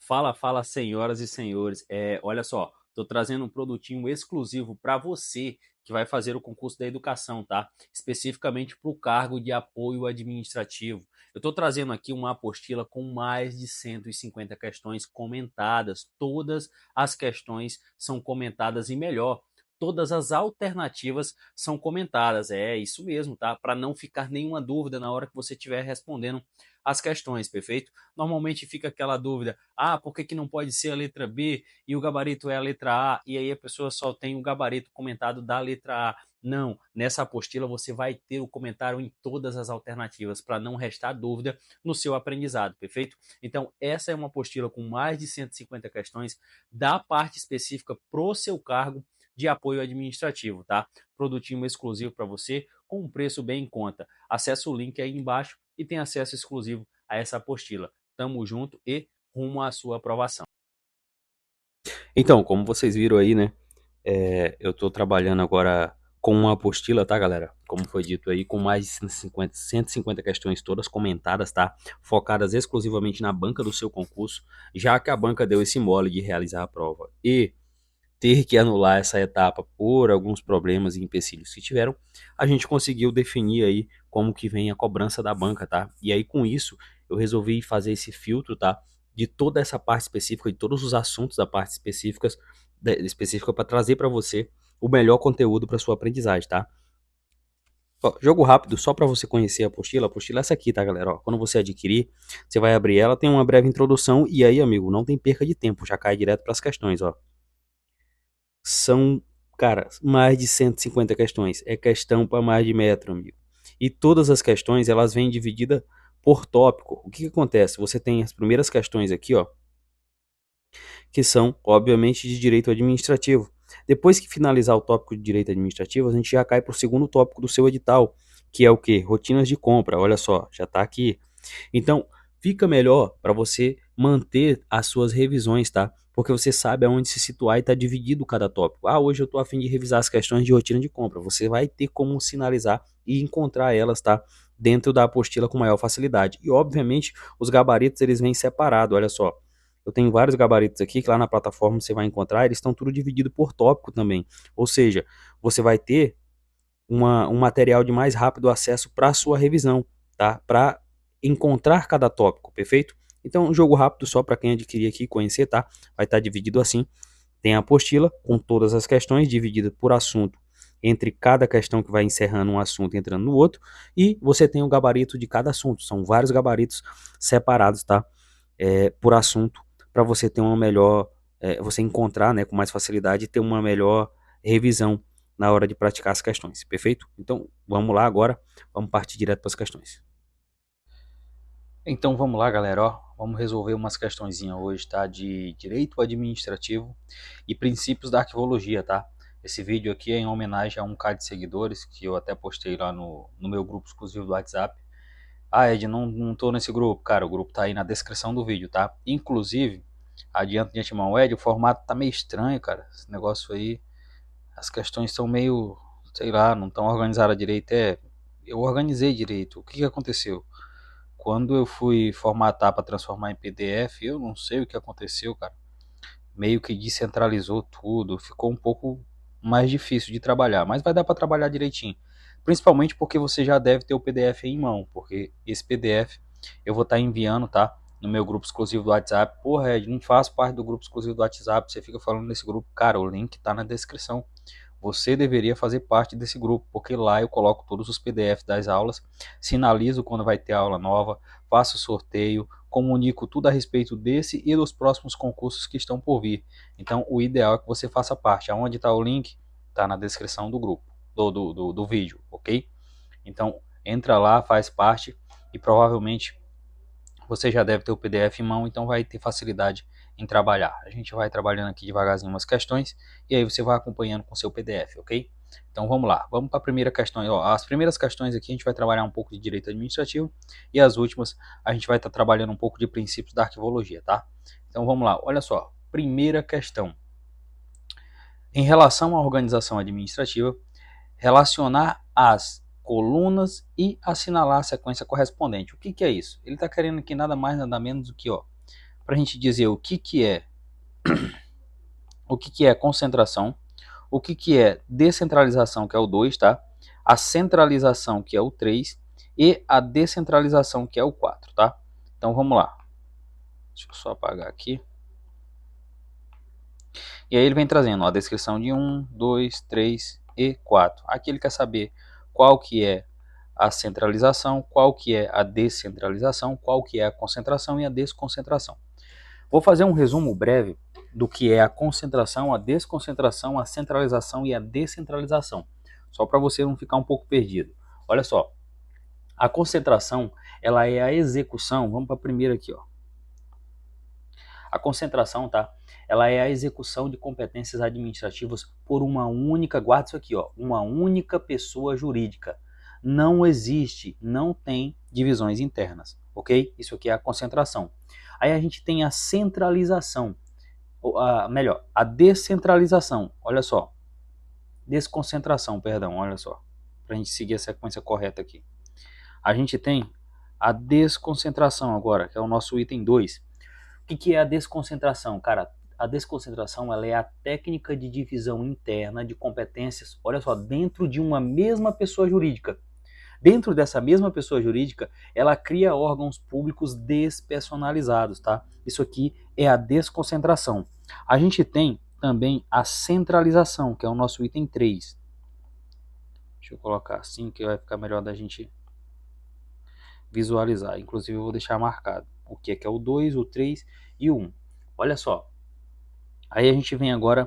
Fala, senhoras e senhores. Olha só, tô trazendo um produtinho exclusivo para você que vai fazer o concurso da educação, tá? Especificamente para o cargo de apoio administrativo. Eu tô trazendo aqui uma apostila com mais de 150 questões comentadas. Todas as questões são comentadas e melhor, todas as alternativas são comentadas. É isso mesmo, tá? Para não ficar nenhuma dúvida na hora que você estiver respondendo as questões, perfeito? Normalmente fica aquela dúvida: por que não pode ser a letra B e o gabarito é a letra A, e aí a pessoa só tem o gabarito comentado da letra A? Não, nessa apostila você vai ter o comentário em todas as alternativas para não restar dúvida no seu aprendizado, perfeito? Então, essa é uma apostila com mais de 150 questões da parte específica pro seu cargo de apoio administrativo, tá? Produtinho exclusivo para você com um preço bem em conta. Acesse o link aí embaixo e tem acesso exclusivo a essa apostila. Tamo junto e rumo à sua aprovação. Então, como vocês viram aí, né? Eu tô trabalhando agora com uma apostila, tá, galera? Como foi dito aí, com mais de 150 questões todas comentadas, tá? Focadas exclusivamente na banca do seu concurso, já que a banca deu esse mole de realizar a prova e ter que anular essa etapa por alguns problemas e empecilhos que tiveram, a gente conseguiu definir aí como que vem a cobrança da banca, tá? E aí com isso eu resolvi fazer esse filtro, tá? De toda essa parte específica, de todos os assuntos da parte específica para trazer para você o melhor conteúdo para sua aprendizagem, tá? Ó, jogo rápido, só para você conhecer a apostila é essa aqui, tá, galera? Ó, quando você adquirir, você vai abrir ela, tem uma breve introdução e aí, amigo, não tem perca de tempo, já cai direto para as questões, ó. São, cara, mais de 150 questões. É questão para mais de metro, amigo. E todas as questões, elas vêm divididas por tópico. O que acontece? Você tem as primeiras questões aqui, ó, que são, obviamente, de direito administrativo. Depois que finalizar o tópico de direito administrativo, a gente já cai para o segundo tópico do seu edital, que é o quê? Rotinas de compra. Olha só, já está aqui. Então, fica melhor para você manter as suas revisões, tá? Porque você sabe aonde se situar e está dividido cada tópico. Hoje eu estou a fim de revisar as questões de rotina de compra. Você vai ter como sinalizar e encontrar elas, tá? Dentro da apostila com maior facilidade. E, obviamente, os gabaritos eles vêm separados. Olha só, eu tenho vários gabaritos aqui que lá na plataforma você vai encontrar. Eles estão tudo dividido por tópico também. Ou seja, você vai ter um material de mais rápido acesso para a sua revisão, tá? Para encontrar cada tópico, perfeito? Então, um jogo rápido só para quem adquirir aqui e conhecer, tá? Vai estar dividido assim. Tem a apostila com todas as questões dividida por assunto, entre cada questão que vai encerrando um assunto entrando no outro, e você tem o gabarito de cada assunto. São vários gabaritos separados, tá? Por assunto, para você ter uma melhor, você encontrar, né, com mais facilidade e ter uma melhor revisão na hora de praticar as questões, perfeito? Então, vamos lá agora, vamos partir direto para as questões. Então, vamos lá, galera, ó, vamos resolver umas questõezinhas hoje, tá? De direito administrativo e princípios da arquivologia, tá? Esse vídeo aqui é em homenagem a 1K de seguidores, que eu até postei lá no meu grupo exclusivo do WhatsApp. Ed, não tô nesse grupo. Cara, o grupo tá aí na descrição do vídeo, tá? Inclusive, adianto de antemão, Ed, o formato tá meio estranho, cara. Esse negócio aí, as questões estão meio, sei lá, não estão organizadas direito. Eu organizei direito. O que que aconteceu? Quando eu fui formatar para transformar em PDF, eu não sei o que aconteceu, cara. Meio que descentralizou tudo, ficou um pouco mais difícil de trabalhar, mas vai dar para trabalhar direitinho. Principalmente porque você já deve ter o PDF em mão, porque esse PDF eu vou estar enviando, tá? No meu grupo exclusivo do WhatsApp. Porra, Ed, não faço parte do grupo exclusivo do WhatsApp, você fica falando nesse grupo. Cara, o link tá na descrição. Você deveria fazer parte desse grupo, porque lá eu coloco todos os PDFs das aulas, sinalizo quando vai ter aula nova, faço sorteio, comunico tudo a respeito desse e dos próximos concursos que estão por vir. Então, o ideal é que você faça parte. Aonde está o link? Está na descrição do grupo, do vídeo, ok? Então, entra lá, faz parte e provavelmente você já deve ter o PDF em mão, então vai ter facilidade em trabalhar. A gente vai trabalhando aqui devagarzinho umas questões e aí você vai acompanhando com o seu PDF, ok? Então vamos lá, vamos para a primeira questão. Ó, as primeiras questões aqui a gente vai trabalhar um pouco de direito administrativo e as últimas a gente vai estar trabalhando um pouco de princípios da arquivologia, tá? Então vamos lá, olha só, primeira questão. Em relação à organização administrativa, relacionar as colunas e assinalar a sequência correspondente. O que que é isso? Ele está querendo aqui nada mais nada menos do que, ó, para a gente dizer o que é concentração, o que é descentralização, que é o 2, tá? A centralização, que é o 3, e a descentralização, que é o 4, tá? Então vamos lá. Deixa eu só apagar aqui. E aí ele vem trazendo a descrição de 1, 2, 3 e 4. Aqui ele quer saber qual que é a centralização, qual que é a descentralização, qual que é a concentração e a desconcentração. Vou fazer um resumo breve do que é a concentração, a desconcentração, a centralização e a descentralização, só para você não ficar um pouco perdido. Olha só, a concentração, ela é a execução, vamos para a primeira aqui, ó. A concentração, tá? Ela é a execução de competências administrativas por uma única, guarda isso aqui, ó, uma única pessoa jurídica. Não existe, não tem divisões internas, ok? Isso aqui é a concentração. Aí a gente tem a centralização, melhor, a descentralização, olha só. Desconcentração, perdão, olha só. Para a gente seguir a sequência correta aqui. A gente tem a desconcentração agora, que é o nosso item 2. O que é a desconcentração? Cara, a desconcentração ela é a técnica de divisão interna de competências, olha só, dentro de uma mesma pessoa jurídica. Dentro dessa mesma pessoa jurídica, ela cria órgãos públicos despersonalizados, tá? Isso aqui é a desconcentração. A gente tem também a centralização, que é o nosso item 3. Deixa eu colocar assim, que vai ficar melhor da gente visualizar. Inclusive eu vou deixar marcado o que é o 2, o 3 e o 1. Olha só. Aí a gente vem agora...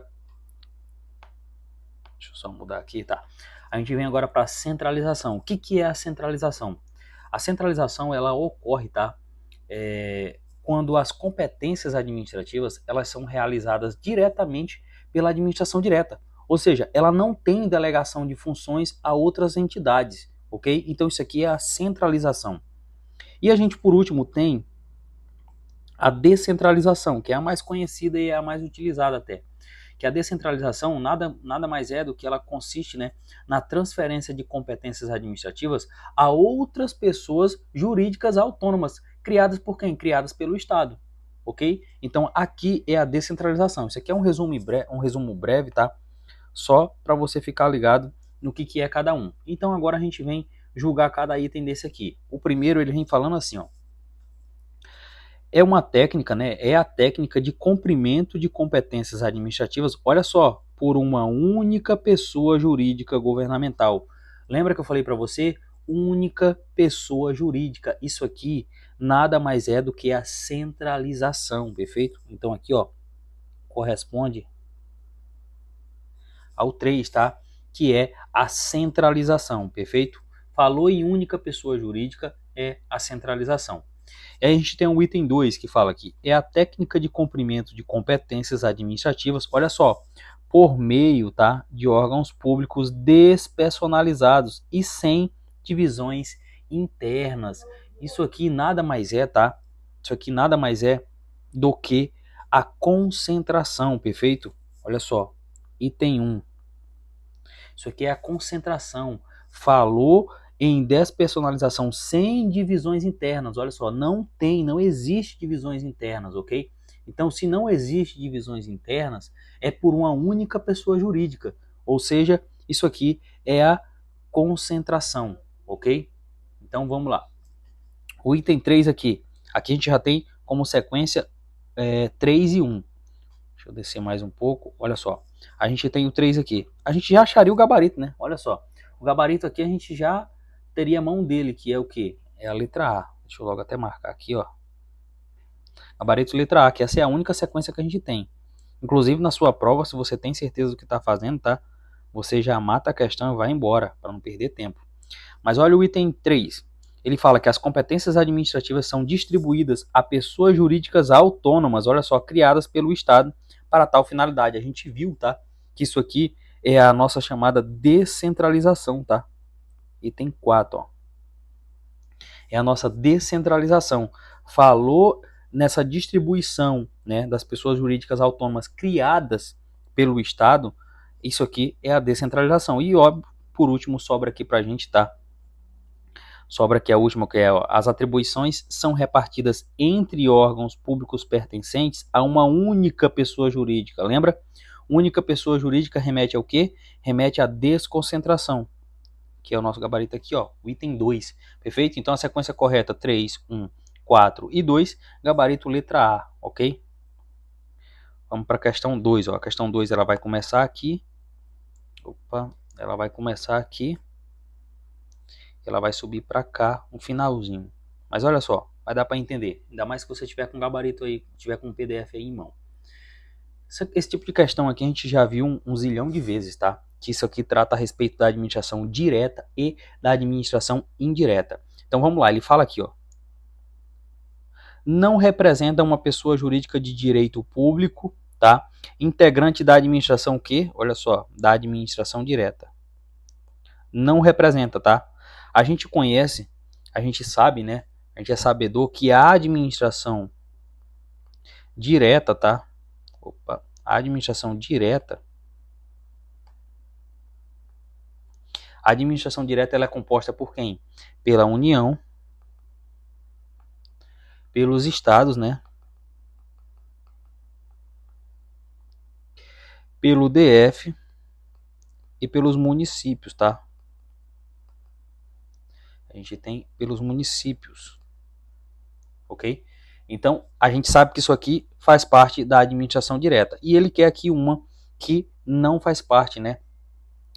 Deixa eu só mudar aqui, tá? A gente vem agora para a centralização. O que é a centralização? A centralização, ela ocorre, tá? Quando as competências administrativas, elas são realizadas diretamente pela administração direta. Ou seja, ela não tem delegação de funções a outras entidades, ok? Então isso aqui é a centralização. E a gente, por último, tem a descentralização, que é a mais conhecida e a mais utilizada até. Que a descentralização nada mais é do que ela consiste, né, na transferência de competências administrativas a outras pessoas jurídicas autônomas, criadas por quem? Criadas pelo Estado, ok? Então aqui é a descentralização. Isso aqui é um resumo breve, tá? Só para você ficar ligado no que é cada um. Então agora a gente vem julgar cada item desse aqui. O primeiro ele vem falando assim, ó. É uma técnica, né? É a técnica de cumprimento de competências administrativas, olha só, por uma única pessoa jurídica governamental. Lembra que eu falei para você? Única pessoa jurídica. Isso aqui nada mais é do que a centralização, perfeito? Então aqui, ó, corresponde ao 3, tá? Que é a centralização, perfeito? Falou em única pessoa jurídica, é a centralização. E aí a gente tem o item 2 que fala aqui, é a técnica de cumprimento de competências administrativas, olha só, por meio, tá, de órgãos públicos despersonalizados e sem divisões internas. Isso aqui nada mais é, tá? Isso aqui nada mais é do que a concentração, perfeito? Olha só, item 1. Isso aqui é a concentração. Falou em despersonalização sem divisões internas. Olha só, não existe divisões internas, ok? Então, se não existe divisões internas, é por uma única pessoa jurídica. Ou seja, isso aqui é a concentração, ok? Então, vamos lá. O item 3 aqui. Aqui a gente já tem como sequência 3 e 1. Deixa eu descer mais um pouco. Olha só. A gente tem o 3 aqui. A gente já acharia o gabarito, né? Olha só. O gabarito aqui a gente já teria a mão dele, que é o quê? É a letra A. Deixa eu logo até marcar aqui, ó. Gabarito letra A, que essa é a única sequência que a gente tem. Inclusive na sua prova, se você tem certeza do que está fazendo, tá? Você já mata a questão e vai embora, para não perder tempo. Mas olha o item 3. Ele fala que as competências administrativas são distribuídas a pessoas jurídicas autônomas, olha só, criadas pelo Estado para tal finalidade. A gente viu, tá? Que isso aqui é a nossa chamada descentralização, tá? Item 4, ó. É a nossa descentralização. Falou nessa distribuição, né, das pessoas jurídicas autônomas criadas pelo Estado, isso aqui é a descentralização. E óbvio, por último, sobra aqui pra gente, tá? Sobra aqui a última, que é: as atribuições são repartidas entre órgãos públicos pertencentes a uma única pessoa jurídica. Lembra? Única pessoa jurídica remete ao quê? Remete à desconcentração, que é o nosso gabarito aqui, ó, o item 2. Perfeito? Então a sequência correta: 3, 1, 4 e 2, gabarito letra A, ok? Vamos para a questão 2. Ó. A questão 2 ela vai começar aqui. Ela vai começar aqui. Ela vai subir para cá, um finalzinho. Mas olha só, vai dar para entender. Ainda mais que você tiver com gabarito aí, tiver com um PDF aí em mão. Esse tipo de questão aqui a gente já viu um zilhão de vezes, tá? Que isso aqui trata a respeito da administração direta e da administração indireta. Então vamos lá, ele fala aqui, ó. Não representa uma pessoa jurídica de direito público, tá? Integrante da administração que, olha só, da administração direta. Não representa, tá? A gente conhece, a gente sabe, né? A gente é sabedor que a administração direta, tá? A administração direta. A administração direta ela é composta por quem? Pela União, pelos estados, né? Pelo DF e pelos municípios, tá? A gente tem pelos municípios, ok? Então, a gente sabe que isso aqui faz parte da administração direta. E ele quer aqui uma que não faz parte, né?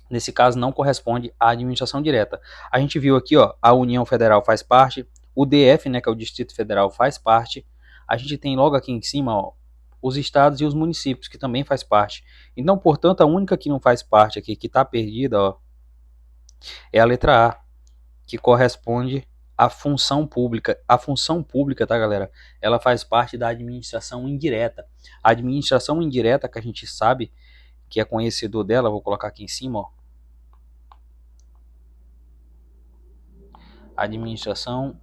Nesse caso, não corresponde à administração direta. A gente viu aqui, ó, a União Federal faz parte, o DF, né, que é o Distrito Federal, faz parte. A gente tem logo aqui em cima, ó, os estados e os municípios, que também faz parte. Então, portanto, a única que não faz parte aqui, que está perdida, ó, é a letra A, que corresponde à função pública. A função pública, tá, galera? Ela faz parte da administração indireta. A administração indireta, que a gente sabe, que é conhecedor dela, vou colocar aqui em cima, ó. Administração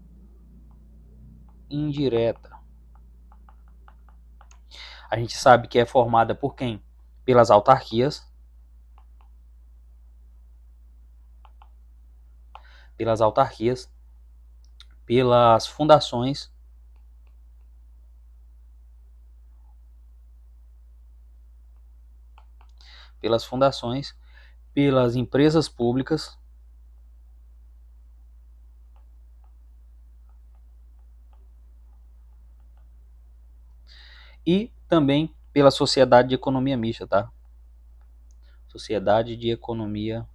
indireta. A gente sabe que é formada por quem? Pelas autarquias, pelas fundações, pelas empresas públicas e também pela sociedade de economia mista, tá? Sociedade de economia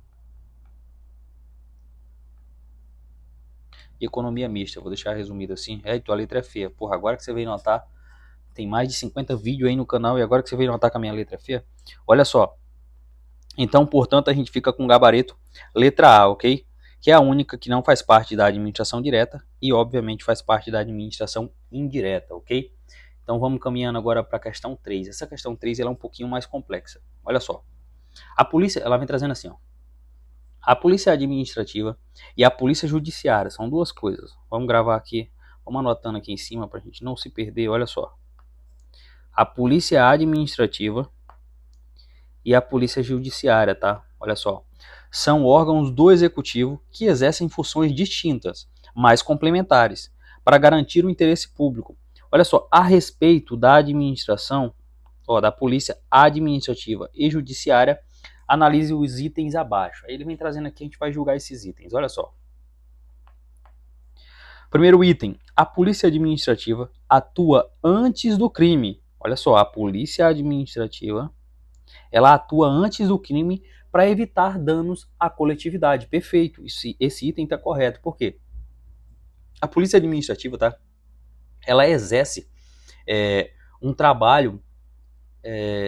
mista. Vou deixar resumido assim. A letra é feia. Porra, agora que você veio notar, tem mais de 50 vídeos aí no canal e agora que você veio notar que a minha letra é feia. Olha só. Então, portanto, a gente fica com o gabarito letra A, ok? Que é a única que não faz parte da administração direta e, obviamente, faz parte da administração indireta, ok? Então, vamos caminhando agora para a questão 3. Essa questão 3 ela é um pouquinho mais complexa. Olha só. A polícia, ela vem trazendo assim, ó. A polícia administrativa e a polícia judiciária são duas coisas. Vamos gravar aqui, vamos anotando aqui em cima para a gente não se perder. Olha só. A polícia administrativa e a polícia judiciária, tá? Olha só. São órgãos do executivo que exercem funções distintas, mas complementares, para garantir o interesse público. Olha só, a respeito da administração, ó, da polícia administrativa e judiciária, analise os itens abaixo. Aí ele vem trazendo aqui, a gente vai julgar esses itens. Olha só. Primeiro item, a polícia administrativa atua antes do crime. Olha só, a polícia administrativa, ela atua antes do crime para evitar danos à coletividade. Perfeito, esse item está correto. Por quê? A polícia administrativa, tá? Ela exerce um trabalho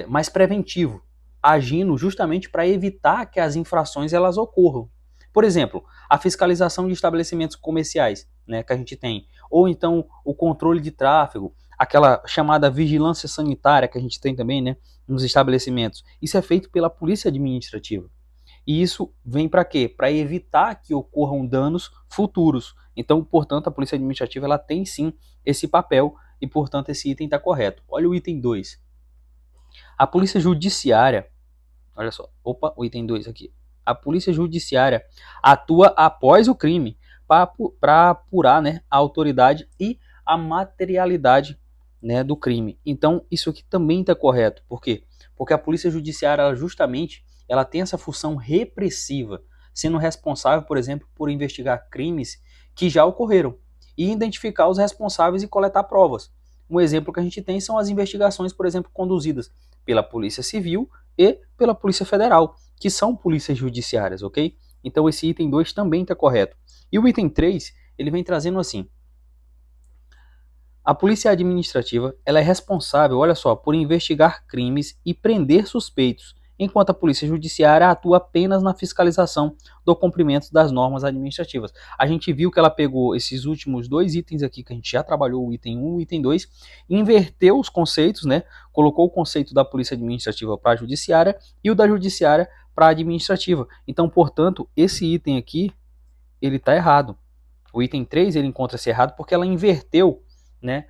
mais preventivo, agindo justamente para evitar que as infrações elas ocorram. Por exemplo, a fiscalização de estabelecimentos comerciais, né, que a gente tem, ou então o controle de tráfego, aquela chamada vigilância sanitária que a gente tem também, né, nos estabelecimentos. Isso é feito pela polícia administrativa. E isso vem para quê? Para evitar que ocorram danos futuros. Então, portanto, a polícia administrativa ela tem sim esse papel e, portanto, esse item está correto. Olha o item 2. A polícia judiciária, olha só, o item 2 aqui. A polícia judiciária atua após o crime para apurar, né, a autoridade e a materialidade, né, do crime. Então, isso aqui também está correto. Por quê? Porque a polícia judiciária, ela tem essa função repressiva, sendo responsável, por exemplo, por investigar crimes que já ocorreram e identificar os responsáveis e coletar provas. Um exemplo que a gente tem são as investigações, por exemplo, conduzidas pela Polícia Civil e pela Polícia Federal, que são polícias judiciárias, ok? Então esse item 2 também está correto. E o item 3, ele vem trazendo assim: a polícia administrativa, ela é responsável, olha só, por investigar crimes e prender suspeitos, enquanto a polícia judiciária atua apenas na fiscalização do cumprimento das normas administrativas. A gente viu que ela pegou esses últimos dois itens aqui, que a gente já trabalhou, o item 1 e o item 2, inverteu os conceitos, né? Colocou o conceito da polícia administrativa para a judiciária e o da judiciária para a administrativa. Então, portanto, esse item aqui, ele está errado. O item 3, ele encontra-se errado porque ela inverteu, né,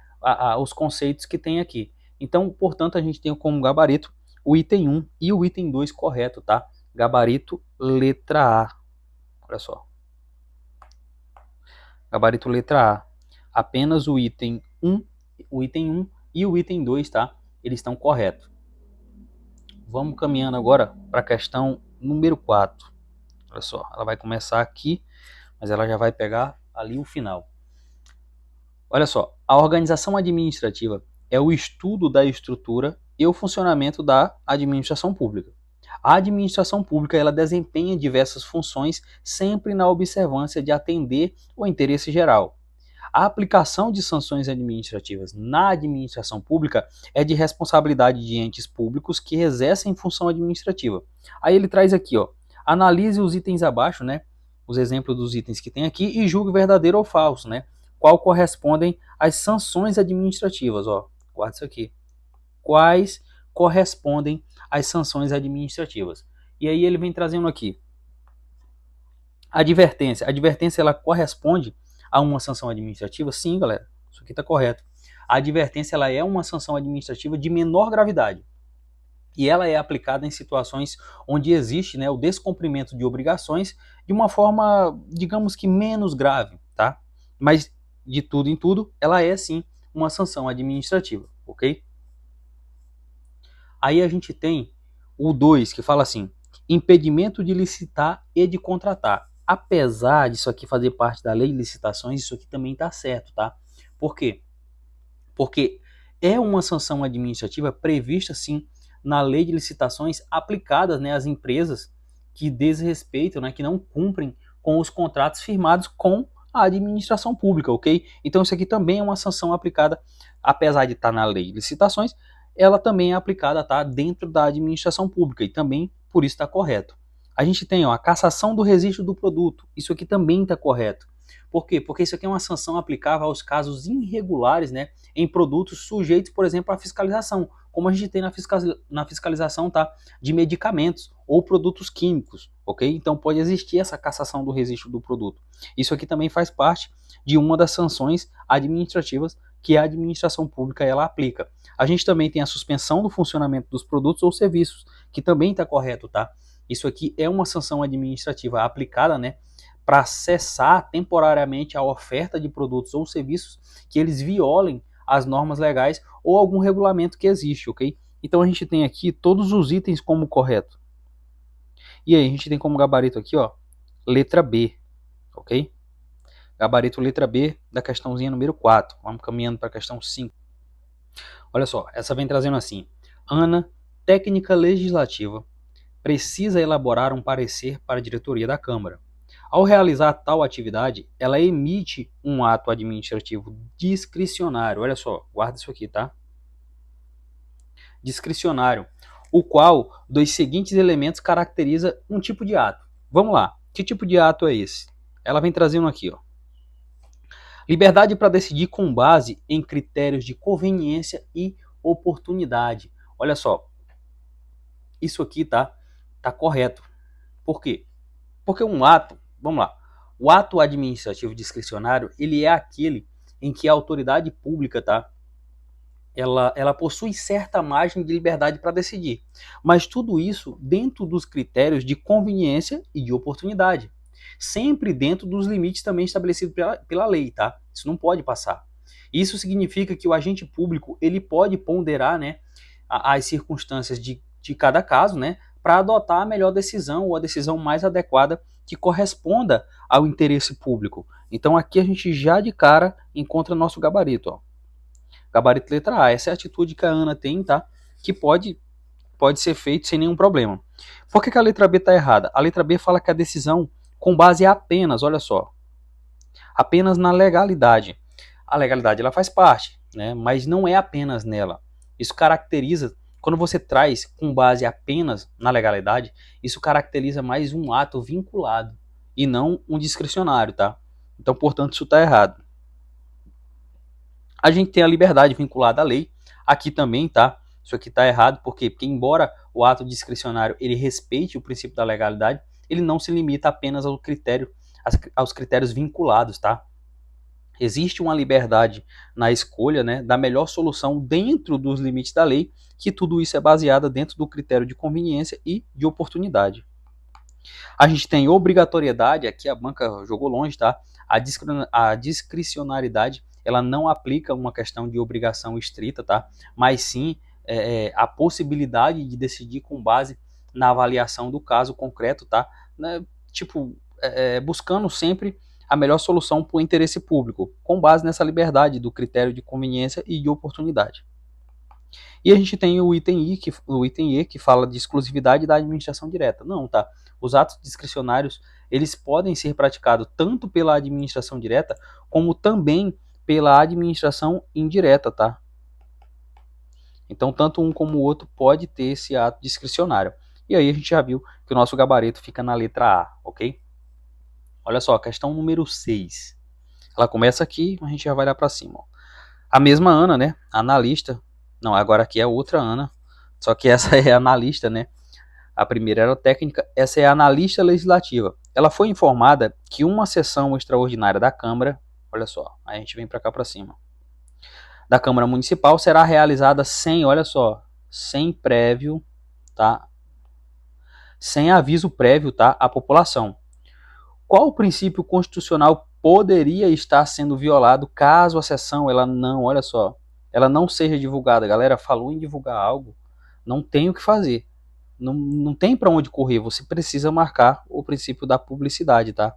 os conceitos que tem aqui. Então, portanto, a gente tem como gabarito o item 1 e o item 2 correto, tá? Gabarito letra A. Olha só. Gabarito letra A. Apenas o item 1 e o item 2, tá? Eles estão corretos. Vamos caminhando agora para a questão número 4. Olha só, ela vai começar aqui, mas ela já vai pegar ali o final. Olha só, a organização administrativa é o estudo da estrutura e o funcionamento da administração pública. A administração pública, ela desempenha diversas funções, sempre na observância de atender o interesse geral. A aplicação de sanções administrativas na administração pública é de responsabilidade de entes públicos que exercem função administrativa. Aí ele traz aqui, ó, analise os itens abaixo, né, os exemplos dos itens que tem aqui e julgue verdadeiro ou falso, né, qual correspondem às sanções administrativas, ó, guarda isso aqui. Quais correspondem às sanções administrativas? E aí ele vem trazendo aqui advertência. A advertência, ela corresponde a uma sanção administrativa? Sim, galera, isso aqui está correto. A advertência, ela é uma sanção administrativa de menor gravidade e ela é aplicada em situações onde existe, né, o descumprimento de obrigações de uma forma, digamos que menos grave, tá? Mas de tudo em tudo, ela é sim uma sanção administrativa, ok? Aí a gente tem o 2, que fala assim: impedimento de licitar e de contratar. Apesar disso aqui fazer parte da lei de licitações, isso aqui também está certo, tá? Por quê? Porque é uma sanção administrativa prevista, sim, na lei de licitações, aplicadas, né, às empresas que desrespeitam, né, que não cumprem com os contratos firmados com a administração pública, ok? Então isso aqui também é uma sanção aplicada, apesar de estar na lei de licitações, ela também é aplicada, tá, dentro da administração pública e também por isso está correto. A gente tem, ó, a cassação do registro do produto, isso aqui também está correto. Por quê? Porque isso aqui é uma sanção aplicável aos casos irregulares, né, em produtos sujeitos, por exemplo, à fiscalização, como a gente tem na fiscalização, tá, de medicamentos ou produtos químicos, ok? Então pode existir essa cassação do registro do produto. Isso aqui também faz parte de uma das sanções administrativas que a administração pública ela aplica. A gente também tem a suspensão do funcionamento dos produtos ou serviços, que também está correto, tá? Isso aqui é uma sanção administrativa aplicada, né, para cessar temporariamente a oferta de produtos ou serviços que eles violem as normas legais ou algum regulamento que existe, ok? Então a gente tem aqui todos os itens como correto. E aí a gente tem como gabarito aqui, ó, letra B, ok? Gabarito letra B da questãozinha número 4. Vamos caminhando para a questão 5. Olha só, essa vem trazendo assim: Ana, técnica legislativa, precisa elaborar um parecer para a diretoria da Câmara. Ao realizar tal atividade, ela emite um ato administrativo discricionário. Olha só, guarda isso aqui, tá? Discricionário, o qual dos seguintes elementos caracteriza um tipo de ato. Vamos lá, que tipo de ato é esse? Ela vem trazendo aqui, ó. Liberdade para decidir com base em critérios de conveniência e oportunidade. Olha só, isso aqui tá correto. Por quê? Porque um ato, vamos lá, o ato administrativo discricionário, ele é aquele em que a autoridade pública, tá, ela possui certa margem de liberdade para decidir, mas tudo isso dentro dos critérios de conveniência e de oportunidade. sempre dentro dos limites também estabelecidos pela lei, tá? Isso não pode passar. Isso significa que o agente público ele pode ponderar, né, as circunstâncias de cada caso, né, para adotar a melhor decisão ou a decisão mais adequada que corresponda ao interesse público. Então aqui a gente já de cara encontra nosso gabarito, ó. Gabarito letra A. Essa é a atitude que a Ana tem, tá? Que pode ser feito sem nenhum problema. Por que a letra B está errada? A letra B fala que a decisão com base apenas, olha só, apenas na legalidade. A legalidade ela faz parte, né? Mas não é apenas nela. Isso caracteriza, quando você traz com base apenas na legalidade, isso caracteriza mais um ato vinculado e não um discricionário, tá? Então, portanto, isso está errado. A gente tem a liberdade vinculada à lei. Aqui também, tá? Isso aqui está errado, por quê? Porque embora o ato discricionário ele respeite o princípio da legalidade, ele não se limita apenas aos critérios vinculados, tá? Existe uma liberdade na escolha, né, da melhor solução dentro dos limites da lei, que tudo isso é baseado dentro do critério de conveniência e de oportunidade. A gente tem obrigatoriedade, aqui a banca jogou longe, tá? A discricionariedade, ela não aplica uma questão de obrigação estrita, tá? Mas sim a possibilidade de decidir com base na avaliação do caso concreto, tá? Né? Tipo, buscando sempre a melhor solução para o interesse público, com base nessa liberdade do critério de conveniência e de oportunidade. E a gente tem o item E, que fala de exclusividade da administração direta. Não, tá? Os atos discricionários, eles podem ser praticados tanto pela administração direta, como também pela administração indireta, tá? Então, tanto um como o outro pode ter esse ato discricionário. E aí a gente já viu que o nosso gabarito fica na letra A, ok? Olha só, questão número 6. Ela começa aqui, a gente já vai lá para cima. Ó. A mesma Ana, né? Analista. Não, agora aqui é outra Ana. Só que essa é analista, né? A primeira era técnica, essa é a analista legislativa. Ela foi informada que uma sessão extraordinária da Câmara, olha só, a gente vem para cá para cima, da Câmara Municipal será realizada sem, olha só, sem prévio, tá? Sem aviso prévio, tá? À população. Qual o princípio constitucional poderia estar sendo violado caso a sessão ela não, olha só, ela não seja divulgada? Galera, falou em divulgar algo, não tem o que fazer. Não tem para onde correr, você precisa marcar o princípio da publicidade, tá?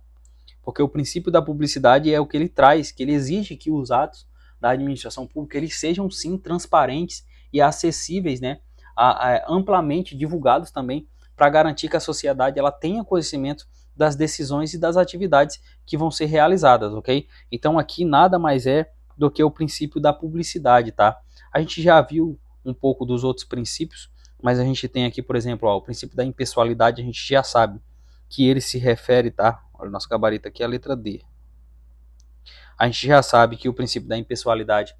Porque o princípio da publicidade é o que ele traz, que ele exige que os atos da administração pública eles sejam sim transparentes e acessíveis, né? Amplamente divulgados também, para garantir que a sociedade ela tenha conhecimento das decisões e das atividades que vão ser realizadas, ok? Então aqui nada mais é do que o princípio da publicidade, tá? A gente já viu um pouco dos outros princípios, mas a gente tem aqui, por exemplo, ó, o princípio da impessoalidade, a gente já sabe que ele se refere, tá? Olha o nosso gabarito aqui, a letra D. A gente já sabe que o princípio da impessoalidade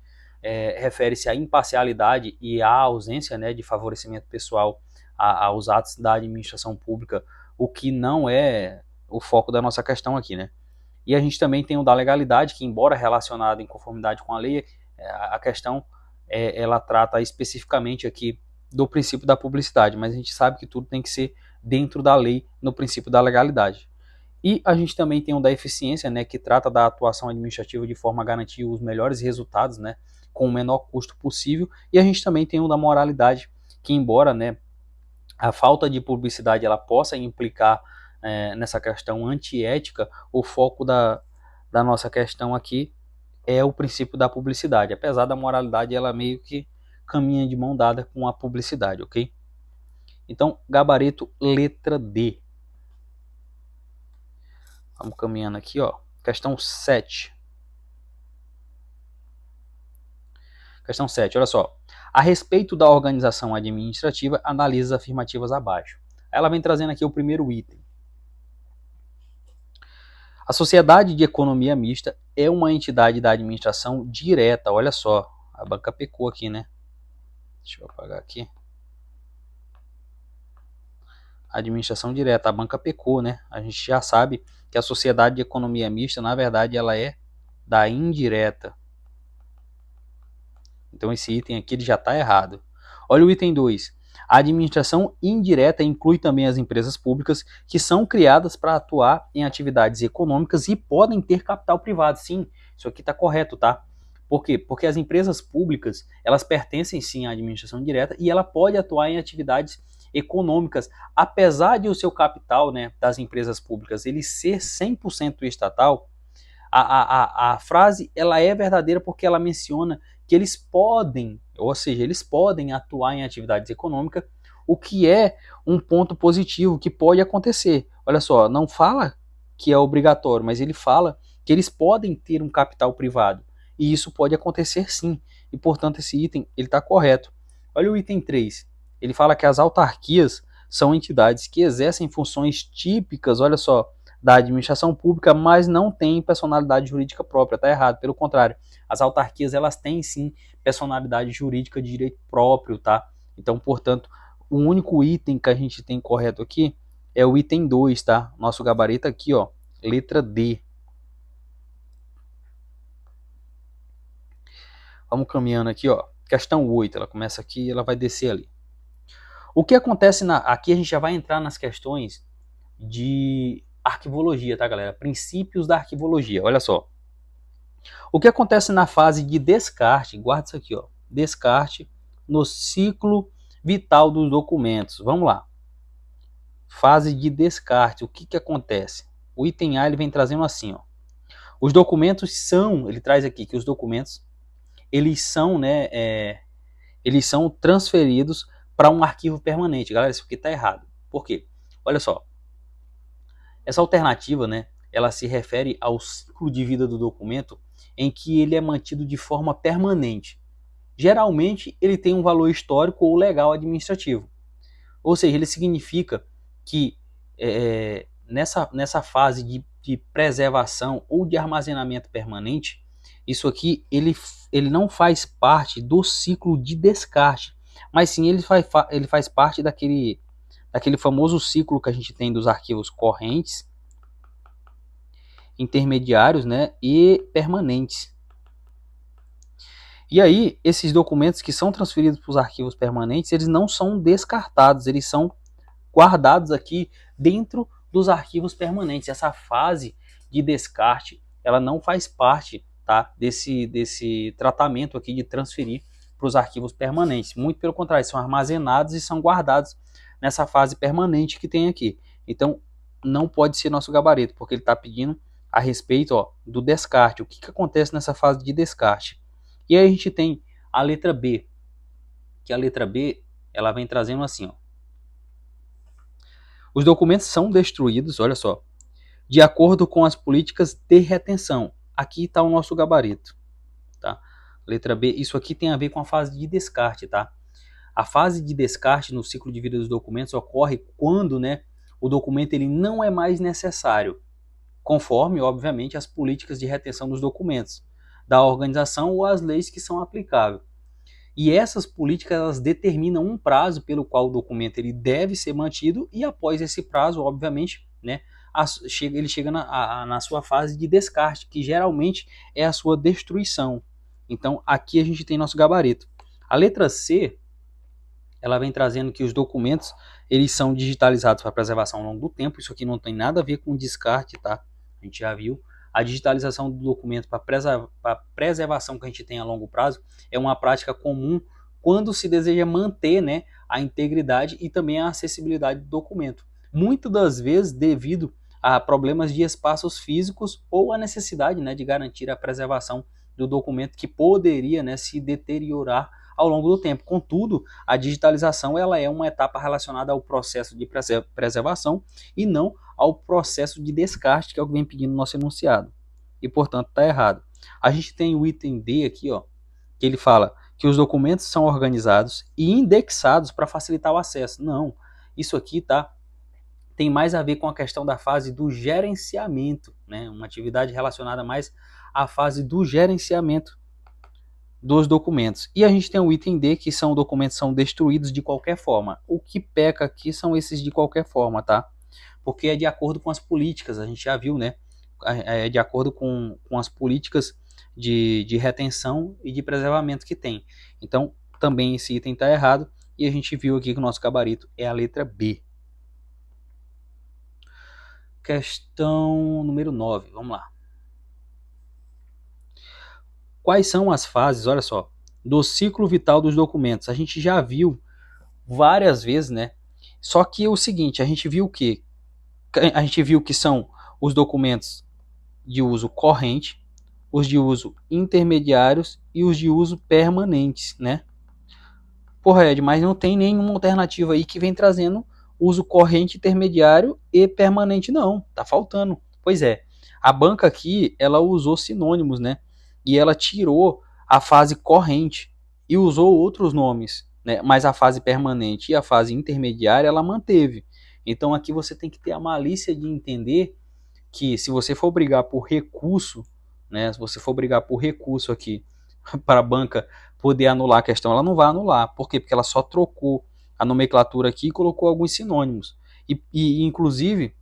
refere-se à imparcialidade e à ausência, né, de favorecimento pessoal aos atos da administração pública, o que não é o foco da nossa questão aqui, né? E a gente também tem o da legalidade, que embora relacionado em conformidade com a lei, a questão ela trata especificamente aqui do princípio da publicidade, mas a gente sabe que tudo tem que ser dentro da lei, no princípio da legalidade. E a gente também tem o da eficiência, né, que trata da atuação administrativa de forma a garantir os melhores resultados, né, com o menor custo possível. E a gente também tem o da moralidade, que embora, né, a falta de publicidade ela possa implicar nessa questão antiética, o foco da nossa questão aqui é o princípio da publicidade. Apesar da moralidade, ela meio que caminha de mão dada com a publicidade, ok? Então, gabarito letra D. Vamos caminhando aqui, ó. Questão 7. Questão 7, olha só. A respeito da organização administrativa, analise as afirmativas abaixo. Ela vem trazendo aqui o primeiro item. A Sociedade de Economia Mista é uma entidade da administração direta. Olha só, a banca pecou aqui, né? Deixa eu apagar aqui. Administração direta, a banca pecou, né? A gente já sabe que a Sociedade de Economia Mista, na verdade, ela é da indireta. Então esse item aqui ele já está errado. Olha o item 2. A administração indireta inclui também as empresas públicas que são criadas para atuar em atividades econômicas e podem ter capital privado. Sim, isso aqui está correto, tá? Por quê? Porque as empresas públicas, elas pertencem sim à administração direta e ela pode atuar em atividades econômicas, apesar de o seu capital, né, das empresas públicas ele ser 100% estatal. A frase ela é verdadeira porque ela menciona que eles podem, ou seja, eles podem atuar em atividades econômicas, o que é um ponto positivo que pode acontecer. Olha só, não fala que é obrigatório, mas ele fala que eles podem ter um capital privado. E isso pode acontecer sim. E, portanto, esse item está correto. Olha o item 3. Ele fala que as autarquias são entidades que exercem funções típicas, olha só, da administração pública, mas não têm personalidade jurídica própria. Está errado, pelo contrário. As autarquias, elas têm sim personalidade jurídica de direito próprio, tá? Então, portanto, o único item que a gente tem correto aqui é o item 2, tá? Nosso gabarito aqui, ó, letra D. Vamos caminhando aqui, ó. Questão 8, ela começa aqui e ela vai descer ali. O que acontece aqui a gente já vai entrar nas questões de arquivologia, tá, galera? Princípios da arquivologia. Olha só. O que acontece na fase de descarte, guarda isso aqui, ó. Descarte no ciclo vital dos documentos. Vamos lá. Fase de descarte. O que acontece? O item A ele vem trazendo assim, ó. Os documentos são, ele traz aqui que os documentos eles são, né, eles são transferidos para um arquivo permanente. Galera, isso aqui está errado. Por quê? Olha só. Essa alternativa, né, ela se refere ao ciclo de vida do documento em que ele é mantido de forma permanente. Geralmente, ele tem um valor histórico ou legal administrativo. Ou seja, ele significa que nessa fase de preservação ou de armazenamento permanente, isso aqui ele não faz parte do ciclo de descarte, mas sim ele faz parte daquele famoso ciclo que a gente tem dos arquivos correntes, intermediários, né, e permanentes. E aí, esses documentos que são transferidos para os arquivos permanentes, eles não são descartados, eles são guardados aqui dentro dos arquivos permanentes. Essa fase de descarte, ela não faz parte, tá, desse tratamento aqui de transferir para os arquivos permanentes. Muito pelo contrário, são armazenados e são guardados nessa fase permanente que tem aqui. Então, não pode ser nosso gabarito, porque ele está pedindo a respeito, ó, do descarte. O que acontece nessa fase de descarte? E aí a gente tem a letra B, que a letra B ela vem trazendo assim, ó. Os documentos são destruídos, olha só, de acordo com as políticas de retenção. Aqui está o nosso gabarito, tá? Letra B, isso aqui tem a ver com a fase de descarte, tá? A fase de descarte no ciclo de vida dos documentos ocorre quando, né, o documento ele não é mais necessário, conforme, obviamente, as políticas de retenção dos documentos da organização ou as leis que são aplicáveis. E essas políticas elas determinam um prazo pelo qual o documento ele deve ser mantido e após esse prazo, obviamente, né, ele chega na sua fase de descarte, que geralmente é a sua destruição. Então, aqui a gente tem nosso gabarito. A letra C, ela vem trazendo que os documentos eles são digitalizados para preservação ao longo do tempo. Isso aqui não tem nada a ver com descarte, tá? A gente já viu. A digitalização do documento para preservação que a gente tem a longo prazo é uma prática comum quando se deseja manter, né, a integridade e também a acessibilidade do documento. Muitas das vezes devido a problemas de espaços físicos ou a necessidade, né, de garantir a preservação do documento que poderia, né, se deteriorar ao longo do tempo. Contudo, a digitalização ela é uma etapa relacionada ao processo de preservação e não ao processo de descarte, que é o que vem pedindo no nosso enunciado. E, portanto, está errado. A gente tem o item D aqui, ó, que ele fala que os documentos são organizados e indexados para facilitar o acesso. Não, isso aqui tem mais a ver com a questão da fase do gerenciamento, né? Uma atividade relacionada mais à fase do gerenciamento dos documentos. E a gente tem o item D, que são documentos são destruídos de qualquer forma. O que peca aqui são esses de qualquer forma, tá? Porque é de acordo com as políticas, a gente já viu, né? É de acordo com as políticas de retenção e de preservamento que tem. Então, também esse item está errado. E a gente viu aqui que o nosso gabarito é a letra B. Questão número 9, vamos lá. Quais são as fases, olha só, do ciclo vital dos documentos? A gente já viu várias vezes, né? Só que é o seguinte, a gente viu que são os documentos de uso corrente, os de uso intermediários e os de uso permanentes, né? Porra, Ed, mas não tem nenhuma alternativa aí que vem trazendo uso corrente, intermediário e permanente, não. Tá faltando. Pois é, a banca aqui, ela usou sinônimos, né? E ela tirou a fase corrente e usou outros nomes, né? Mas a fase permanente e a fase intermediária, ela manteve. Então aqui você tem que ter a malícia de entender que se você for brigar por recurso, né? Se você for brigar por recurso aqui para a banca poder anular a questão, ela não vai anular. Por quê? Porque ela só trocou a nomenclatura aqui e colocou alguns sinônimos. Inclusive,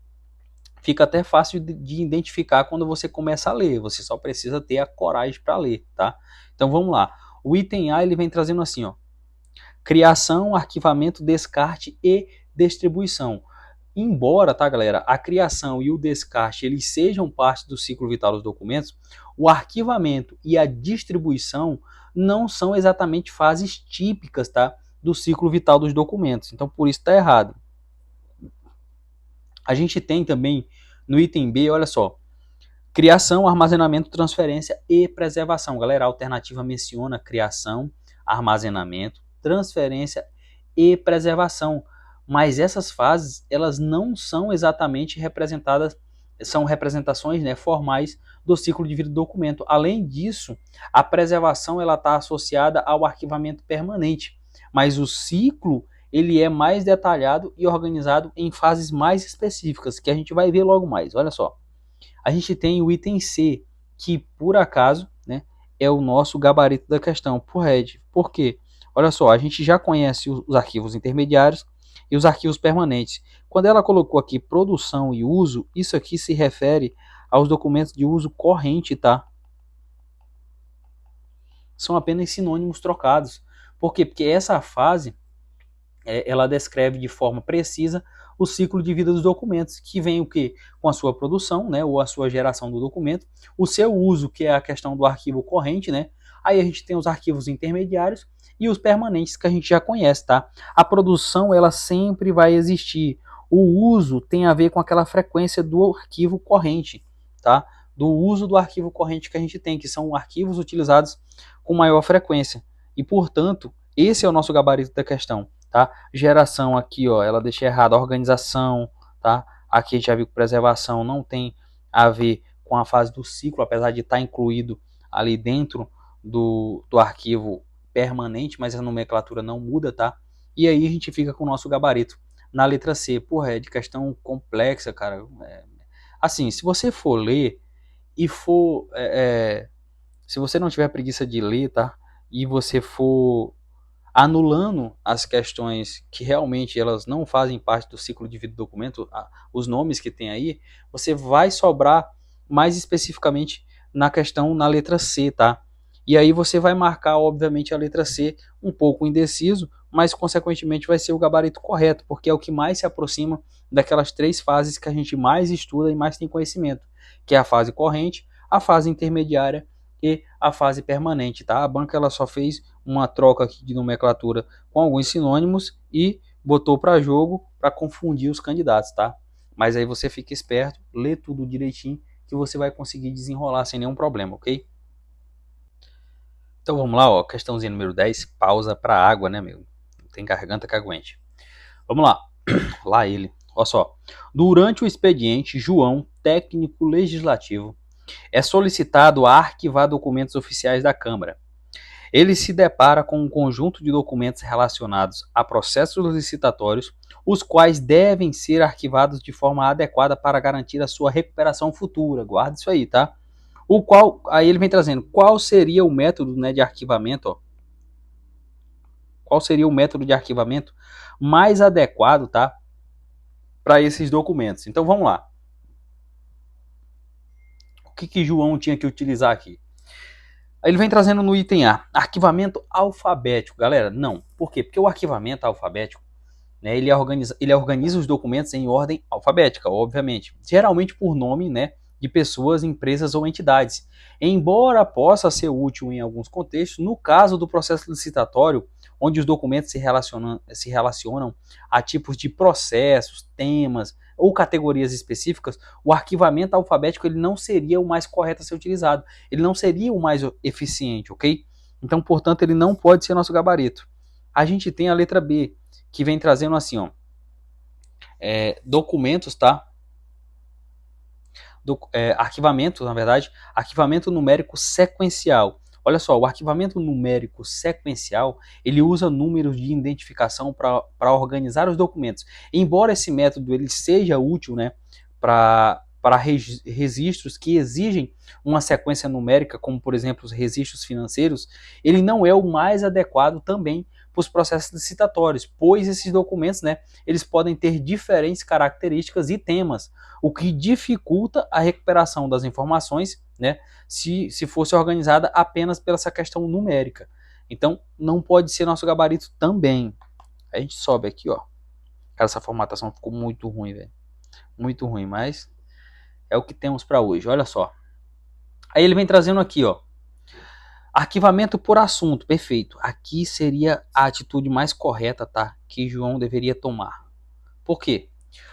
fica até fácil de identificar quando você começa a ler. Você só precisa ter a coragem para ler, tá? Então vamos lá. O item A ele vem trazendo assim, ó: criação, arquivamento, descarte e distribuição. Embora, tá, galera, a criação e o descarte eles sejam parte do ciclo vital dos documentos, o arquivamento e a distribuição não são exatamente fases típicas, tá, do ciclo vital dos documentos. Então, por isso está errado. A gente tem também no item B, olha só, criação, armazenamento, transferência e preservação. Galera, a alternativa menciona criação, armazenamento, transferência e preservação. Mas essas fases, elas não são exatamente representadas, são representações, né, formais do ciclo de vida do documento. Além disso, a preservação ela está associada ao arquivamento permanente. Mas o ciclo ele é mais detalhado e organizado em fases mais específicas, que a gente vai ver logo mais. Olha só. A gente tem o item C, que por acaso, né, é o nosso gabarito da questão, por Red. Por quê? Olha só, a gente já conhece os arquivos intermediários e os arquivos permanentes. Quando ela colocou aqui produção e uso, isso aqui se refere aos documentos de uso corrente, tá? São apenas sinônimos trocados. Por quê? Porque essa fase ela descreve de forma precisa o ciclo de vida dos documentos, que vem o que? Com a sua produção, né, ou a sua geração do documento, o seu uso, que é a questão do arquivo corrente, né? Aí a gente tem os arquivos intermediários e os permanentes que a gente já conhece, tá? A produção, ela sempre vai existir. O uso tem a ver com aquela frequência do arquivo corrente, tá? Do uso do arquivo corrente que a gente tem, que são arquivos utilizados com maior frequência. E, portanto, esse é o nosso gabarito da questão. Tá? Geração aqui, ó, ela deixa errado a organização, tá? Aqui a gente já viu que preservação não tem a ver com a fase do ciclo, apesar de estar incluído ali dentro do arquivo permanente, mas a nomenclatura não muda, tá? E aí a gente fica com o nosso gabarito. Na letra C, porra, é de questão complexa, cara. Assim, se você for ler e for... se você não tiver preguiça de ler, tá? E você for anulando as questões que realmente elas não fazem parte do ciclo de vida do documento, os nomes que tem aí, você vai sobrar mais especificamente na questão na letra C, tá? E aí você vai marcar, obviamente, a letra C um pouco indeciso, mas consequentemente vai ser o gabarito correto, porque é o que mais se aproxima daquelas três fases que a gente mais estuda e mais tem conhecimento, que é a fase corrente, a fase intermediária e a fase permanente, tá? A banca ela só fez uma troca aqui de nomenclatura com alguns sinônimos e botou para jogo para confundir os candidatos, tá? Mas aí você fica esperto, lê tudo direitinho que você vai conseguir desenrolar sem nenhum problema, ok? Então vamos lá, ó, questãozinha número 10, pausa para água, né, meu? Não tem garganta que aguente. Vamos lá. Lá ele. Olha só. Durante o expediente, João, técnico legislativo, é solicitado a arquivar documentos oficiais da Câmara. Ele se depara com um conjunto de documentos relacionados a processos licitatórios, os quais devem ser arquivados de forma adequada para garantir a sua recuperação futura. Guarda isso aí, tá? O qual, aí ele vem trazendo, qual seria o método, né, de arquivamento, ó? Qual seria o método de arquivamento mais adequado, tá, para esses documentos? Então vamos lá. O que João tinha que utilizar aqui? Aí ele vem trazendo no item A, arquivamento alfabético. Galera, não. Por quê? Porque o arquivamento alfabético, né, ele organiza os documentos em ordem alfabética, obviamente. Geralmente por nome, né, de pessoas, empresas ou entidades. Embora possa ser útil em alguns contextos, no caso do processo licitatório, onde os documentos se relacionam a tipos de processos, temas ou categorias específicas, o arquivamento alfabético ele não seria o mais correto a ser utilizado. Ele não seria o mais eficiente, ok? Então, portanto, ele não pode ser nosso gabarito. A gente tem a letra B, que vem trazendo assim, ó, documentos, tá? Arquivamento, na verdade, arquivamento numérico sequencial. Olha só, o arquivamento numérico sequencial, ele usa números de identificação para organizar os documentos. Embora esse método ele seja útil, né, para registros que exigem uma sequência numérica, como por exemplo os registros financeiros, ele não é o mais adequado também para os processos licitatórios, pois esses documentos, né, eles podem ter diferentes características e temas, o que dificulta a recuperação das informações, né, se fosse organizada apenas pela essa questão numérica. Então, não pode ser nosso gabarito também. A gente sobe aqui, ó. Cara, essa formatação ficou muito ruim, velho. Muito ruim, mas é o que temos para hoje. Olha só. Aí ele vem trazendo aqui, ó. Arquivamento por assunto, perfeito. Aqui seria a atitude mais correta, tá? Que João deveria tomar. Por quê?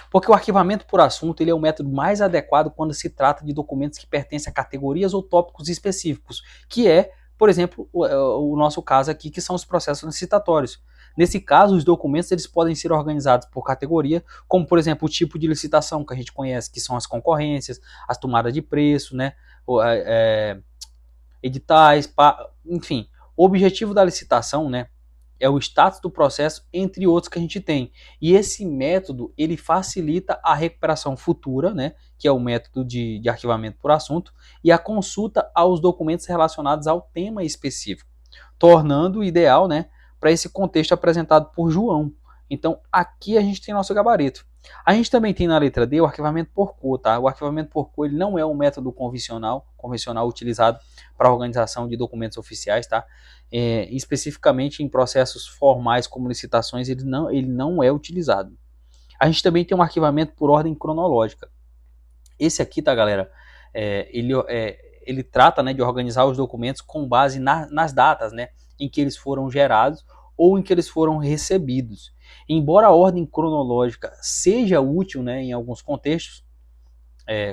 Porque o arquivamento por assunto ele é o método mais adequado quando se trata de documentos que pertencem a categorias ou tópicos específicos, que é, por exemplo, o nosso caso aqui, que são os processos licitatórios. Nesse caso, os documentos eles podem ser organizados por categoria, como, por exemplo, o tipo de licitação que a gente conhece, que são as concorrências, as tomadas de preço, né? Editais, enfim. O objetivo da licitação, né, é o status do processo, entre outros que a gente tem. E esse método, ele facilita a recuperação futura, né, que é o método de arquivamento por assunto, e a consulta aos documentos relacionados ao tema específico, tornando ideal, né, para esse contexto apresentado por João. Então, aqui a gente tem nosso gabarito. A gente também tem na letra D o arquivamento por cor, tá? O arquivamento por cor ele não é um método convencional utilizado para a organização de documentos oficiais, tá? Especificamente em processos formais como licitações, ele não é utilizado. A gente também tem um arquivamento por ordem cronológica. Esse aqui, tá, galera? Ele trata, né, de organizar os documentos com base nas datas, né, em que eles foram gerados ou em que eles foram recebidos. Embora a ordem cronológica seja útil, né, em alguns contextos,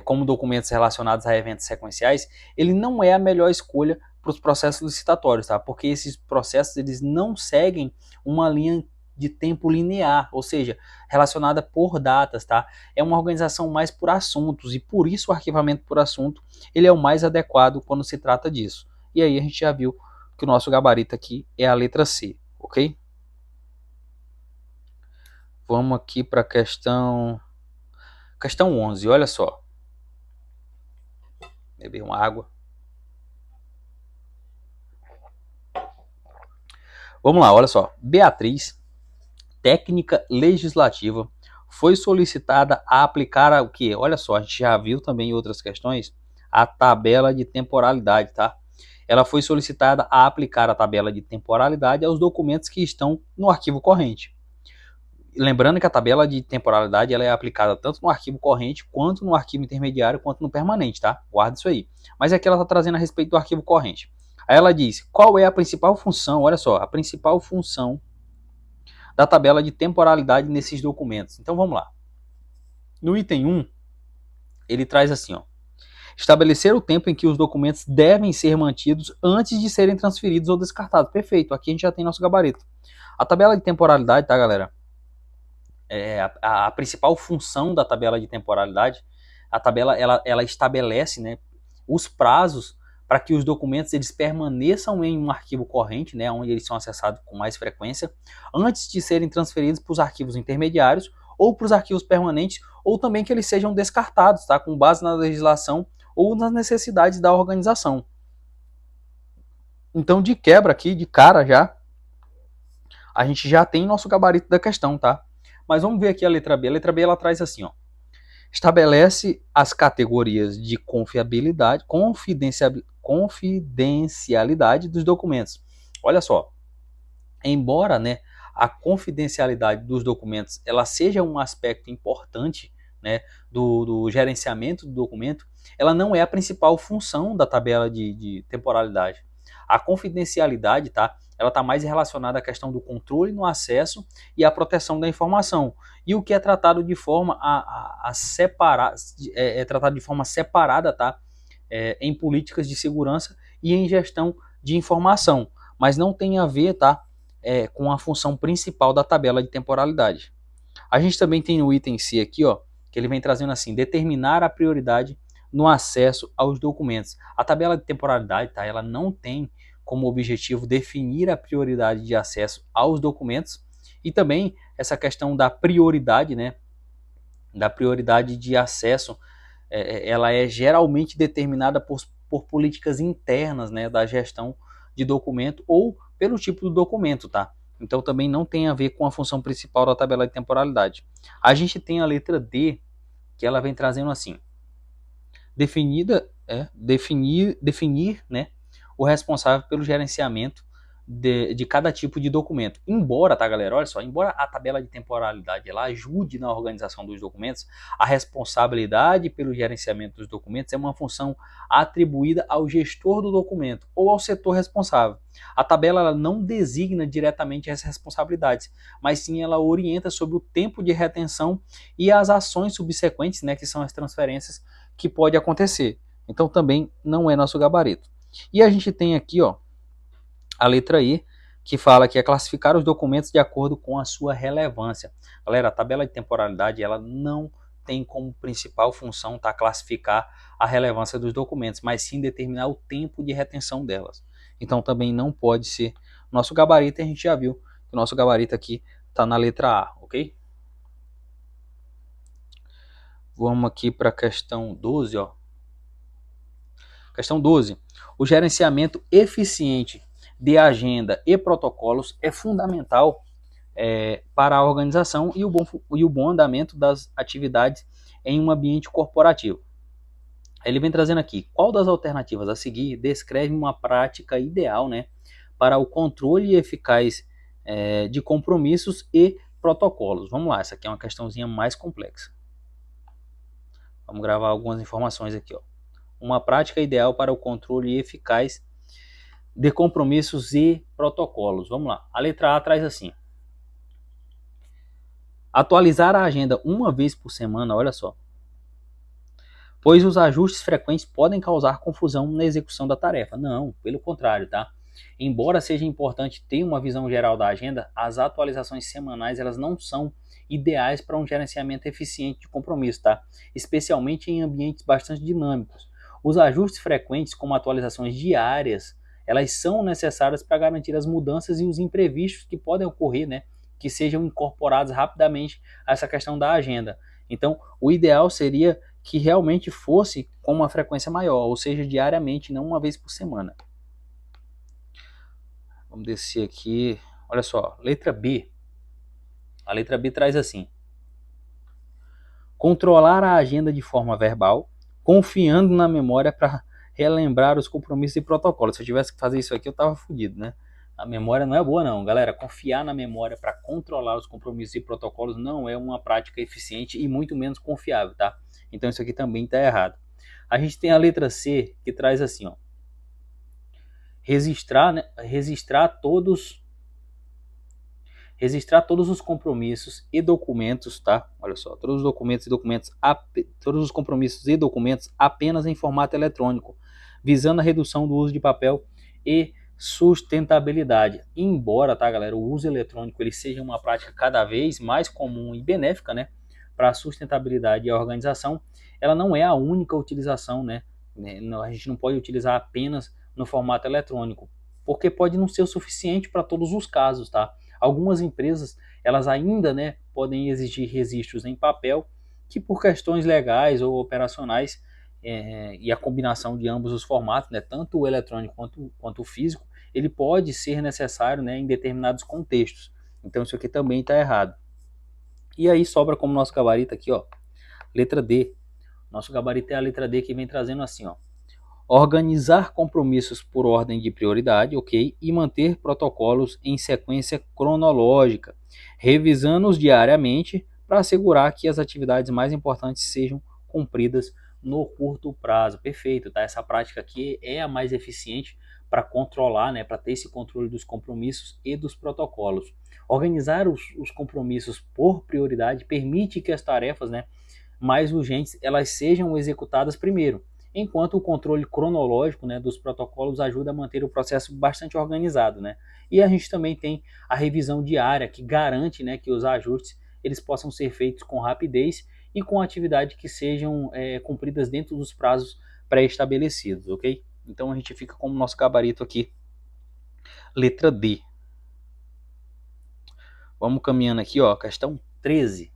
como documentos relacionados a eventos sequenciais, ele não é a melhor escolha para os processos licitatórios, tá? Porque esses processos eles não seguem uma linha de tempo linear, ou seja, relacionada por datas, tá? É uma organização mais por assuntos e por isso o arquivamento por assunto ele é o mais adequado quando se trata disso. E aí a gente já viu que o nosso gabarito aqui é a letra C, ok? Vamos aqui para a questão 11, olha só. Beber uma água. Vamos lá, olha só. Beatriz, técnica legislativa, foi solicitada a aplicar o quê? Olha só, a gente já viu também em outras questões a tabela de temporalidade, tá? Ela foi solicitada a aplicar a tabela de temporalidade aos documentos que estão no arquivo corrente. Lembrando que a tabela de temporalidade ela é aplicada tanto no arquivo corrente, quanto no arquivo intermediário, quanto no permanente, tá? Guarda isso aí. Mas aqui ela está trazendo a respeito do arquivo corrente. Aí ela diz, qual é a principal função, olha só, a principal função da tabela de temporalidade nesses documentos. Então vamos lá. No item 1, ele traz assim, ó, estabelecer o tempo em que os documentos devem ser mantidos antes de serem transferidos ou descartados. Perfeito, aqui a gente já tem nosso gabarito. A tabela de temporalidade, tá, galera? A principal função da tabela de temporalidade, a tabela ela estabelece, né, os prazos para que os documentos eles permaneçam em um arquivo corrente, né, onde eles são acessados com mais frequência, antes de serem transferidos para os arquivos intermediários ou para os arquivos permanentes, ou também que eles sejam descartados, tá, com base na legislação ou nas necessidades da organização. Então, de quebra aqui, de cara já, a gente já tem nosso gabarito da questão, tá? Mas vamos ver aqui a letra B. A letra B ela traz assim, ó. Estabelece as categorias de confiabilidade, confidencialidade dos documentos. Olha só, embora, né, a confidencialidade dos documentos ela seja um aspecto importante, né, do gerenciamento do documento, ela não é a principal função da tabela de temporalidade. A confidencialidade, tá, ela está mais relacionada à questão do controle no acesso e à proteção da informação. E o que é tratado de forma a separar, é tratado de forma separada, tá, em políticas de segurança e em gestão de informação, mas não tem a ver, tá, com a função principal da tabela de temporalidade. A gente também tem o item C aqui, ó, que ele vem trazendo assim, determinar a prioridade no acesso aos documentos. A tabela de temporalidade, tá, ela não tem como objetivo definir a prioridade de acesso aos documentos e também essa questão da prioridade, né, da prioridade de acesso, ela é geralmente determinada por políticas internas, né, da gestão de documento ou pelo tipo do documento, tá? Então também não tem a ver com a função principal da tabela de temporalidade. A gente tem a letra D, que ela vem trazendo assim: definir, né, o responsável pelo gerenciamento de cada tipo de documento. Embora, tá, galera, olha só, embora a tabela de temporalidade ela ajude na organização dos documentos, a responsabilidade pelo gerenciamento dos documentos é uma função atribuída ao gestor do documento ou ao setor responsável. A tabela ela não designa diretamente as responsabilidades, mas sim ela orienta sobre o tempo de retenção e as ações subsequentes, né, que são as transferências que pode acontecer. Então também não é nosso gabarito. E a gente tem aqui, ó, a letra I, que fala que é classificar os documentos de acordo com a sua relevância. Galera, a tabela de temporalidade ela não tem como principal função tá, classificar a relevância dos documentos, mas sim determinar o tempo de retenção delas. Então também não pode ser nosso gabarito, a gente já viu que o nosso gabarito aqui está na letra A, ok? Vamos aqui para a questão 12, ó. Questão 12. O gerenciamento eficiente de agenda e protocolos é fundamental para a organização e o bom andamento das atividades em um ambiente corporativo. Ele vem trazendo aqui, qual das alternativas a seguir descreve uma prática ideal, né, para o controle eficaz de compromissos e protocolos. Vamos lá, essa aqui é uma questãozinha mais complexa. Vamos gravar algumas informações aqui, ó. Uma prática ideal para o controle eficaz de compromissos e protocolos. Vamos lá. A letra A traz assim: atualizar a agenda uma vez por semana, olha só, pois os ajustes frequentes podem causar confusão na execução da tarefa. Não, pelo contrário, tá? Embora seja importante ter uma visão geral da agenda, as atualizações semanais elas não são ideais para um gerenciamento eficiente de compromisso, tá? Especialmente em ambientes bastante dinâmicos. Os ajustes frequentes, como atualizações diárias, elas são necessárias para garantir as mudanças e os imprevistos que podem ocorrer, né? Que sejam incorporados rapidamente a essa questão da agenda. Então, o ideal seria que realmente fosse com uma frequência maior, ou seja, diariamente, não uma vez por semana. Vamos descer aqui. Olha só, letra B. A letra B traz assim: controlar a agenda de forma verbal, confiando na memória para relembrar os compromissos e protocolos. Se eu tivesse que fazer isso aqui, eu tava fodido, né? A memória não é boa não, galera. Confiar na memória para controlar os compromissos e protocolos não é uma prática eficiente e muito menos confiável, tá? Então isso aqui também está errado. A gente tem a letra C que traz assim, ó: registrar todos os compromissos e documentos, tá? Olha só, todos os compromissos e documentos apenas em formato eletrônico, visando a redução do uso de papel e sustentabilidade. Embora, tá, galera, o uso eletrônico ele seja uma prática cada vez mais comum e benéfica, né, para a sustentabilidade e a organização, ela não é a única utilização, né? A gente não pode utilizar apenas no formato eletrônico, porque pode não ser o suficiente para todos os casos, tá? Algumas empresas, elas ainda, né, podem exigir registros em papel, que por questões legais ou operacionais, e a combinação de ambos os formatos, né, tanto o eletrônico quanto o físico, ele pode ser necessário, né, em determinados contextos. Então isso aqui também está errado. E aí sobra como nosso gabarito aqui, ó, letra D. Nosso gabarito é a letra D que vem trazendo assim, ó: organizar compromissos por ordem de prioridade, ok? E manter protocolos em sequência cronológica, revisando-os diariamente para assegurar que as atividades mais importantes sejam cumpridas no curto prazo. Perfeito, tá? Essa prática aqui é a mais eficiente para controlar, né, para ter esse controle dos compromissos e dos protocolos. Organizar os compromissos por prioridade permite que as tarefas, né, mais urgentes elas sejam executadas primeiro, enquanto o controle cronológico, né, dos protocolos ajuda a manter o processo bastante organizado, né? E a gente também tem a revisão diária, que garante, né, que os ajustes eles possam ser feitos com rapidez e com atividade que sejam cumpridas dentro dos prazos pré-estabelecidos, ok? Então a gente fica com o nosso gabarito aqui, letra D. Vamos caminhando aqui, ó, questão 13.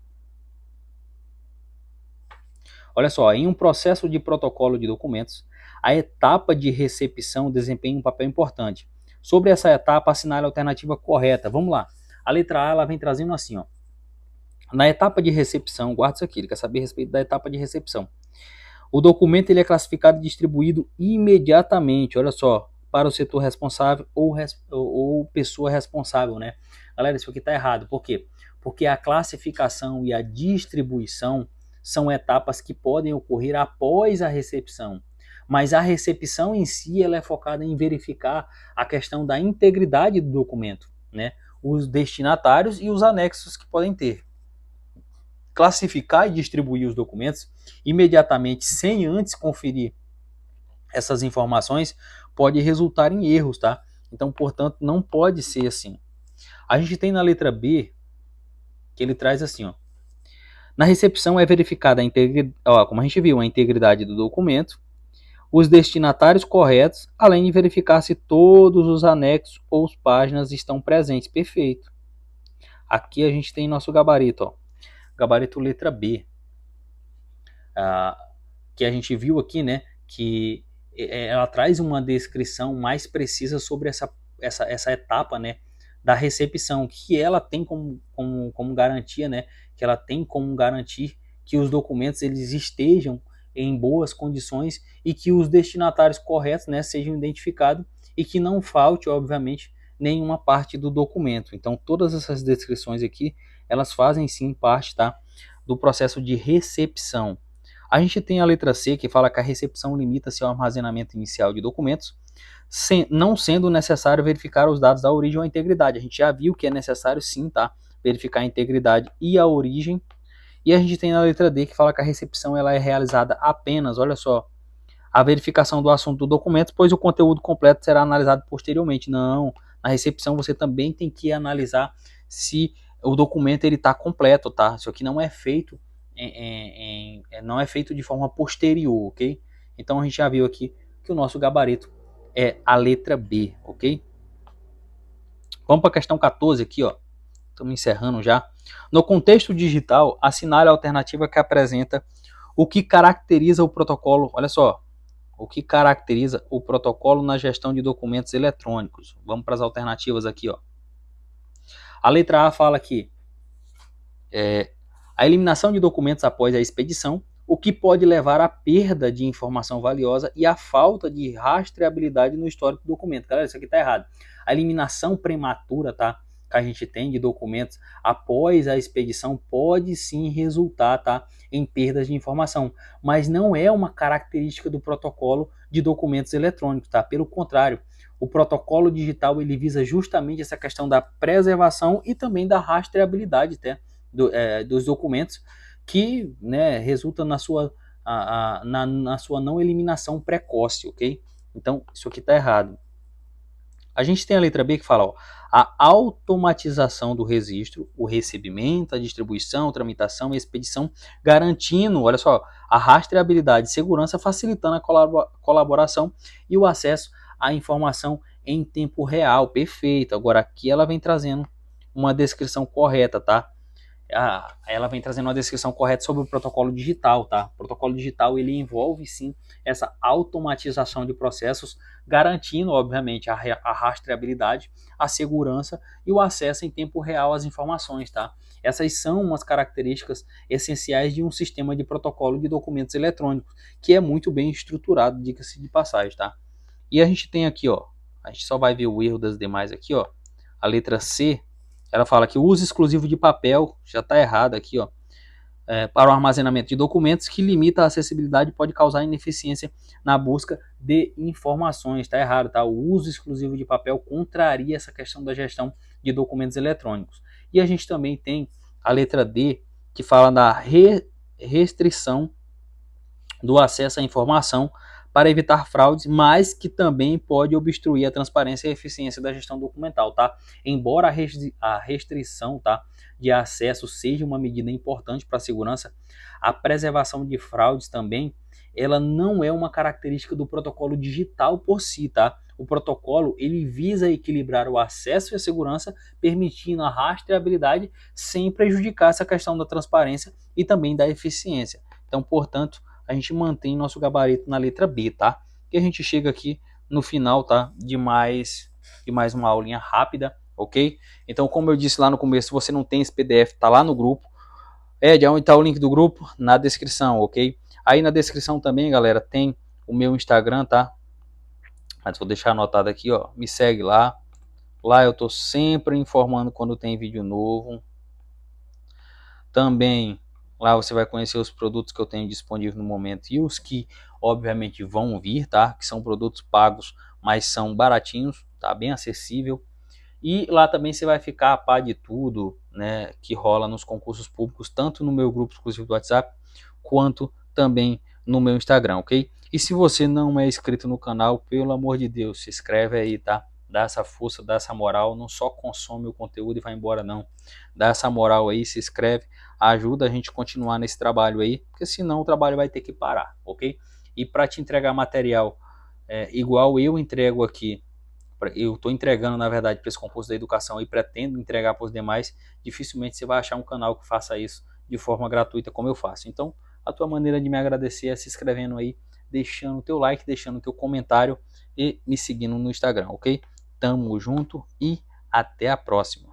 Olha só, em um processo de protocolo de documentos, a etapa de recepção desempenha um papel importante. Sobre essa etapa, assinale a alternativa correta. Vamos lá. A letra A ela vem trazendo assim, ó. Na etapa de recepção, guarda isso aqui, ele quer saber a respeito da etapa de recepção. O documento ele é classificado e distribuído imediatamente, olha só, para o setor responsável ou pessoa responsável, né? Galera, isso aqui está errado. Por quê? Porque a classificação e a distribuição são etapas que podem ocorrer após a recepção. Mas a recepção em si ela é focada em verificar a questão da integridade do documento, né? Os destinatários e os anexos que podem ter. Classificar e distribuir os documentos imediatamente, sem antes conferir essas informações, pode resultar em erros, tá? Então, portanto, não pode ser assim. A gente tem na letra B, que ele traz assim, ó. Na recepção é verificada a integridade, como a gente viu, a integridade do documento, os destinatários corretos, além de verificar se todos os anexos ou páginas estão presentes. Perfeito. Aqui a gente tem nosso gabarito, ó. Gabarito letra B. Que a gente viu aqui, né, que ela traz uma descrição mais precisa sobre essa etapa, né, da recepção, que ela tem como garantia, né, que ela tem como garantir que os documentos eles estejam em boas condições e que os destinatários corretos, né, sejam identificados e que não falte, obviamente, nenhuma parte do documento. Então, todas essas descrições aqui, elas fazem sim parte, tá, do processo de recepção. A gente tem a letra C, que fala que a recepção limita-se ao armazenamento inicial de documentos, não sendo necessário verificar os dados da origem ou a integridade. A gente já viu que é necessário sim, tá? Verificar a integridade e a origem. E a gente tem a letra D, que fala que a recepção ela é realizada apenas, olha só, a verificação do assunto do documento, pois o conteúdo completo será analisado posteriormente. Não, na recepção você também tem que analisar se o documento ele está completo, tá? Isso aqui não é feito não é feito de forma posterior, ok? Então a gente já viu aqui que o nosso gabarito é a letra B, ok? Vamos para a questão 14 aqui, ó. Estamos encerrando já. No contexto digital, assinale a alternativa que apresenta o que caracteriza o protocolo. Olha só, o que caracteriza o protocolo na gestão de documentos eletrônicos. Vamos para as alternativas aqui, ó. A letra A fala que a eliminação de documentos após a expedição, o que pode levar à perda de informação valiosa e à falta de rastreabilidade no histórico do documento. Galera, isso aqui está errado. A eliminação prematura, tá, que a gente tem de documentos após a expedição pode sim resultar, tá, em perdas de informação, mas não é uma característica do protocolo de documentos eletrônicos, tá? Pelo contrário, o protocolo digital ele visa justamente essa questão da preservação e também da rastreabilidade, tá? Dos documentos que, né, resulta na sua, na sua não eliminação precoce, ok? Então, isso aqui está errado. A gente tem a letra B que fala, ó, a automatização do registro, o recebimento, a distribuição, tramitação e expedição, garantindo, olha só, a rastreabilidade e segurança, facilitando a colaboração e o acesso à informação em tempo real. Perfeito. Agora aqui ela vem trazendo uma descrição correta, tá? ela vem trazendo uma descrição correta sobre o protocolo digital, tá? O protocolo digital, ele envolve, sim, essa automatização de processos, garantindo, obviamente, a rastreabilidade, a segurança e o acesso em tempo real às informações, tá? Essas são umas características essenciais de um sistema de protocolo de documentos eletrônicos, que é muito bem estruturado, diga-se de passagem, tá? E a gente tem aqui, ó, a gente só vai ver o erro das demais aqui, ó. A letra C, ela fala que o uso exclusivo de papel, já está errado aqui, ó, para o armazenamento de documentos, que limita a acessibilidade e pode causar ineficiência na busca de informações. Está errado, tá? O uso exclusivo de papel contraria essa questão da gestão de documentos eletrônicos. E a gente também tem a letra D, que fala da restrição do acesso à informação para evitar fraudes, mas que também pode obstruir a transparência e a eficiência da gestão documental, tá? Embora a restrição, tá, de acesso seja uma medida importante para a segurança, a preservação de fraudes também, ela não é uma característica do protocolo digital por si, tá? O protocolo, ele visa equilibrar o acesso e a segurança, permitindo a rastreabilidade sem prejudicar essa questão da transparência e também da eficiência. Então, portanto, a gente mantém nosso gabarito na letra B, tá? E a gente chega aqui no final, tá? De mais uma aulinha rápida, ok? Então, como eu disse lá no começo, se você não tem esse PDF, tá lá no grupo. Ed, onde tá o link do grupo? Na descrição, ok? Aí na descrição também, galera, tem o meu Instagram, tá? Mas vou deixar anotado aqui, ó. Me segue lá. Lá eu tô sempre informando quando tem vídeo novo. Também lá você vai conhecer os produtos que eu tenho disponível no momento e os que obviamente vão vir, tá? Que são produtos pagos, mas são baratinhos, tá? Bem acessível. E lá também você vai ficar a par de tudo, né, que rola nos concursos públicos, tanto no meu grupo exclusivo do WhatsApp, quanto também no meu Instagram, ok? E se você não é inscrito no canal, pelo amor de Deus, se inscreve aí, tá? Dá essa força, dá essa moral, não só consome o conteúdo e vai embora não. Dá essa moral aí, se inscreve, ajuda a gente a continuar nesse trabalho aí, porque senão o trabalho vai ter que parar, ok? E para te entregar material igual eu entrego aqui, eu estou entregando, na verdade, para esse concurso da educação e pretendo entregar para os demais, dificilmente você vai achar um canal que faça isso de forma gratuita como eu faço. Então, a tua maneira de me agradecer é se inscrevendo aí, deixando o teu like, deixando o teu comentário e me seguindo no Instagram, ok? Tamo junto e até a próxima.